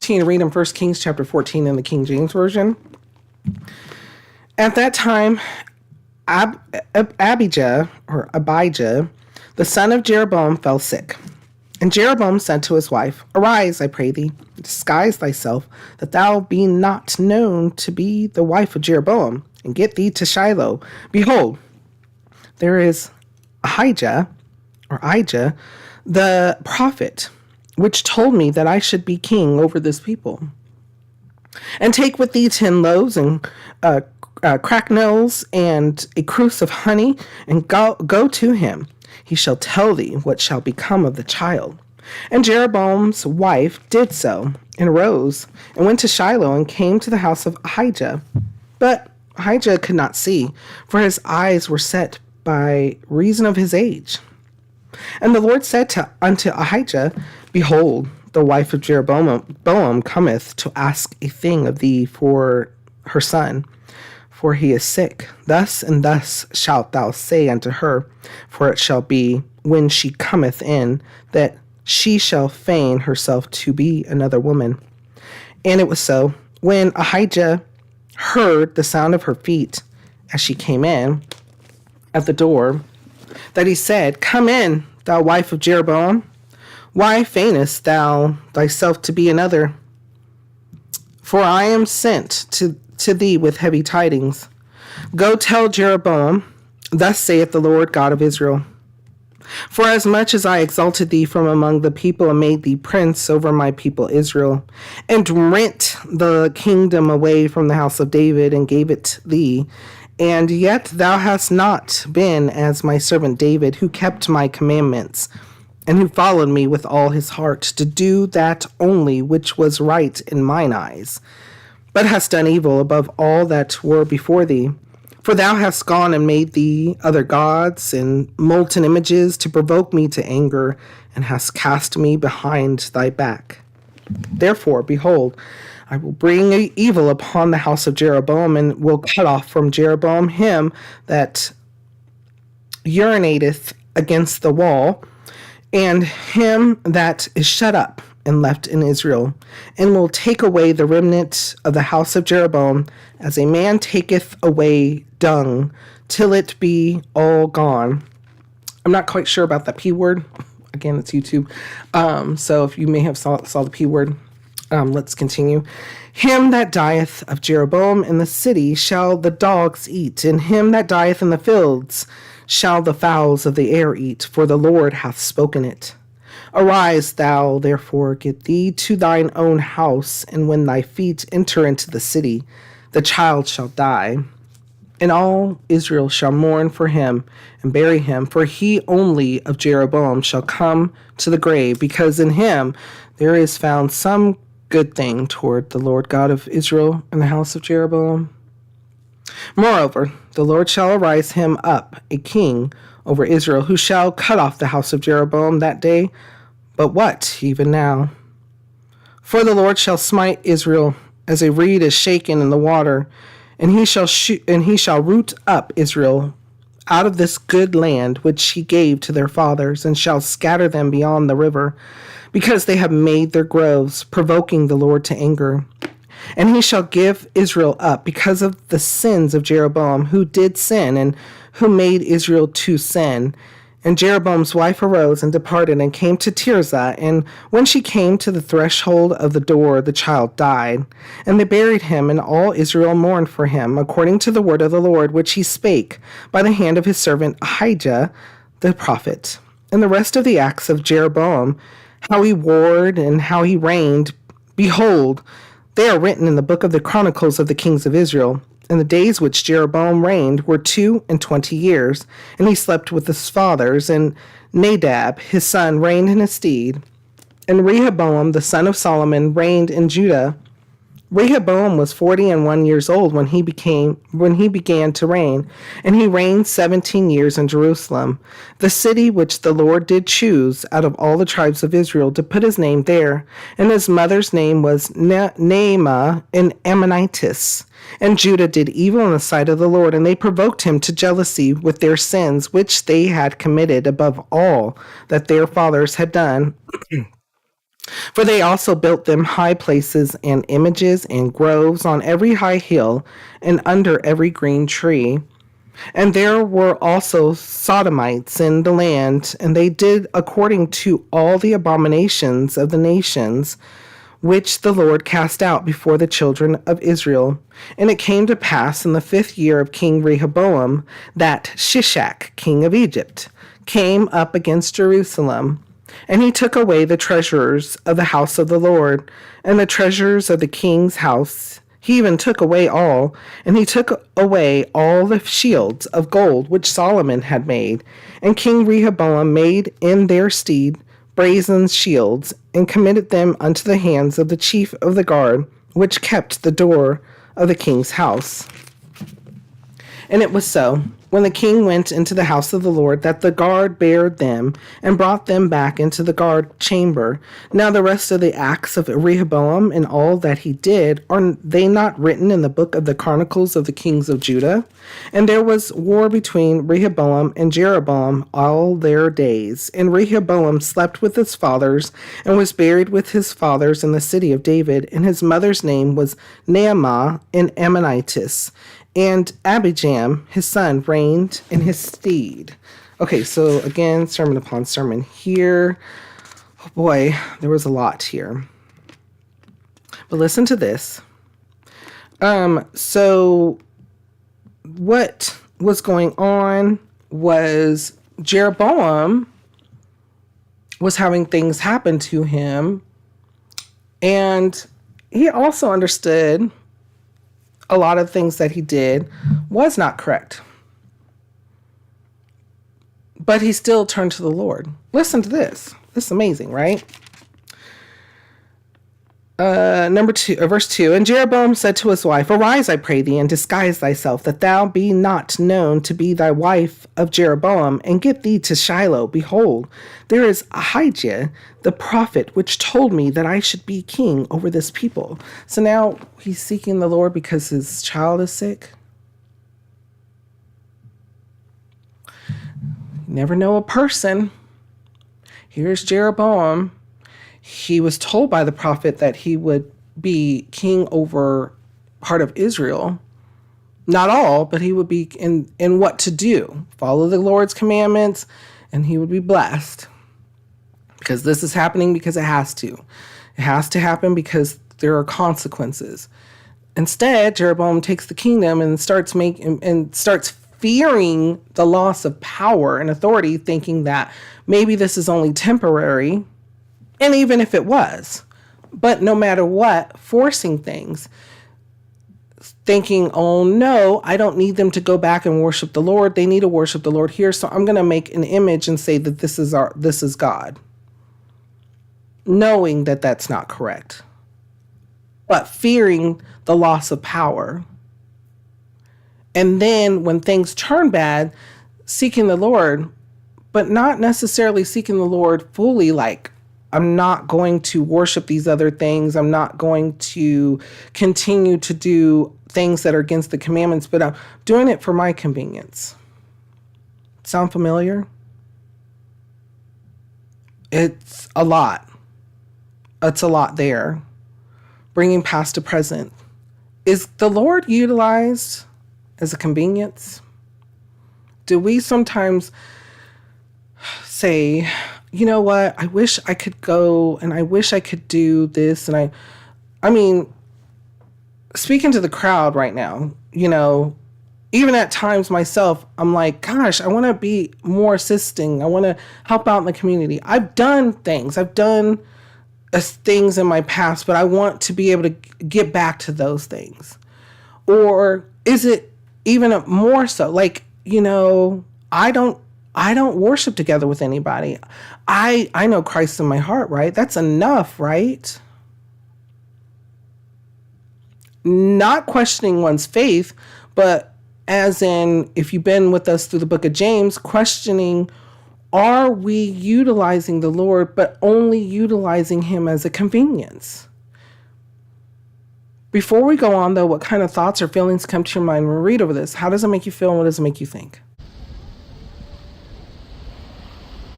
continue to read in 1 Kings chapter 14 in the King James Version. At that time, Abijah, the son of Jeroboam, fell sick. And Jeroboam said to his wife, "Arise, I pray thee, disguise thyself, that thou be not known to be the wife of Jeroboam, and get thee to Shiloh. Behold, there is Ahijah, the prophet, which told me that I should be king over this people. And take with thee 10 loaves and cracknels and a cruse of honey, and go to him. He shall tell thee what shall become of the child." And Jeroboam's wife did so, and arose, and went to Shiloh, and came to the house of Ahijah. But Ahijah could not see, for his eyes were set by reason of his age. And the Lord said unto Ahijah, "Behold, the wife of Jeroboam cometh to ask a thing of thee for her son, for he is sick. Thus and thus shalt thou say unto her, for it shall be, when she cometh in, that she shall feign herself to be another woman." And it was so, when Ahijah heard the sound of her feet as she came in at the door, that he said, "Come in, thou wife of Jeroboam. Why feignest thou thyself to be another? For I am sent to thee with heavy tidings. Go tell Jeroboam, thus saith the Lord God of Israel, for as much as I exalted thee from among the people and made thee prince over my people Israel, and rent the kingdom away from the house of David and gave it thee, and yet thou hast not been as my servant David, who kept my commandments, and who followed me with all his heart, to do that only which was right in mine eyes, but hast done evil above all that were before thee. For thou hast gone and made thee other gods and molten images to provoke me to anger, and hast cast me behind thy back. Therefore, behold, I will bring evil upon the house of Jeroboam, and will cut off from Jeroboam him that urinateth against the wall, and him that is shut up and left in Israel, and will take away the remnant of the house of Jeroboam, as a man taketh away dung, till it be all gone. I'm not quite sure about that P word. Again, it's YouTube. So if you may have saw the P word, let's continue. Him that dieth of Jeroboam in the city shall the dogs eat, and him that dieth in the fields shall the fowls of the air eat, for the Lord hath spoken it. Arise, thou therefore, get thee to thine own house, and when thy feet enter into the city, the child shall die. And all Israel shall mourn for him, and bury him, for he only of Jeroboam shall come to the grave, because in him there is found some good thing toward the Lord God of Israel in the house of Jeroboam. Moreover, the Lord shall arise him up a king over Israel, who shall cut off the house of Jeroboam that day, but what even now? For the Lord shall smite Israel as a reed is shaken in the water, and he shall root up Israel out of this good land which he gave to their fathers, and shall scatter them beyond the river, because they have made their groves, provoking the Lord to anger. And he shall give Israel up because of the sins of Jeroboam, who did sin, and who made Israel to sin. And Jeroboam's wife arose and departed, and came to Tirzah. And when she came to the threshold of the door, the child died. And they buried him, and all Israel mourned for him, according to the word of the Lord, which he spake by the hand of his servant Ahijah the prophet. And the rest of the acts of Jeroboam, how he warred and how he reigned, behold, they are written in the book of the Chronicles of the kings of Israel. And the days which Jeroboam reigned were 22 years, and he slept with his fathers, and Nadab his son reigned in his stead. And Rehoboam the son of Solomon reigned in Judah. Rehoboam was 41 years old when he began to reign, and he reigned 17 years in Jerusalem, the city which the Lord did choose out of all the tribes of Israel to put his name there. And his mother's name was Naamah an Ammonitess. And Judah did evil in the sight of the Lord, and they provoked him to jealousy with their sins, which they had committed above all that their fathers had done. For they also built them high places and images and groves on every high hill and under every green tree. And there were also Sodomites in the land, and they did according to all the abominations of the nations which the Lord cast out before the children of Israel. And it came to pass in the 5th year of King Rehoboam that Shishak, king of Egypt, came up against Jerusalem. And he took away the treasures of the house of the Lord, and the treasures of the king's house. He even took away all, and he took away all the shields of gold which Solomon had made. And King Rehoboam made in their stead brazen shields, and committed them unto the hands of the chief of the guard, which kept the door of the king's house. And it was so, when the king went into the house of the Lord, that the guard bare them, and brought them back into the guard chamber. Now the rest of the acts of Rehoboam, and all that he did, are they not written in the book of the Chronicles of the kings of Judah? And there was war between Rehoboam and Jeroboam all their days. And Rehoboam slept with his fathers, and was buried with his fathers in the city of David. And his mother's name was Naamah in Ammonitis. And Abijam, his son, reigned in his stead. Okay, so again, sermon upon sermon here. Oh boy, there was a lot here. But listen to this. So what was going on was Jeroboam was having things happen to him. And he also understood a lot of things that he did was not correct. But he still turned to the Lord. Listen to this. This is amazing, right? Verse 2. And Jeroboam said to his wife, Arise, I pray thee, and disguise thyself, that thou be not known to be thy wife of Jeroboam, and get thee to Shiloh. Behold, there is Ahijah the prophet, which told me that I should be king over this people. So now he's seeking the Lord because his child is sick. You never know a person. Here's Jeroboam. He was told by the prophet that he would be king over part of Israel. Not all, but he would be in what to do. Follow the Lord's commandments, and he would be blessed. Because this is happening because it has to. It has to happen because there are consequences. Instead, Jeroboam takes the kingdom and starts fearing the loss of power and authority, thinking that maybe this is only temporary. And even if it was, but no matter what, forcing things, thinking, oh no, I don't need them to go back and worship the Lord. They need to worship the Lord here. So I'm going to make an image and say that this is God. Knowing that that's not correct, but fearing the loss of power. And then when things turn bad, seeking the Lord, but not necessarily seeking the Lord fully, like, I'm not going to worship these other things. I'm not going to continue to do things that are against the commandments, but I'm doing it for my convenience. Sound familiar? It's a lot. It's a lot there. Bringing past to present. Is the Lord utilized as a convenience? Do we sometimes say, you know what, I wish I could go and I wish I could do this. And I mean, speaking to the crowd right now, even at times myself, I'm like, gosh, I want to be more assisting. I want to help out in the community. I've done things. I've done things in my past, but I want to be able to get back to those things. Or is it even more so? Like, I don't worship together with anybody. I know Christ in my heart, right? That's enough, right? Not questioning one's faith, but as in, if you've been with us through the book of James, questioning, are we utilizing the Lord, but only utilizing him as a convenience? Before we go on, though, what kind of thoughts or feelings come to your mind when we read over this? How does it make you feel and what does it make you think?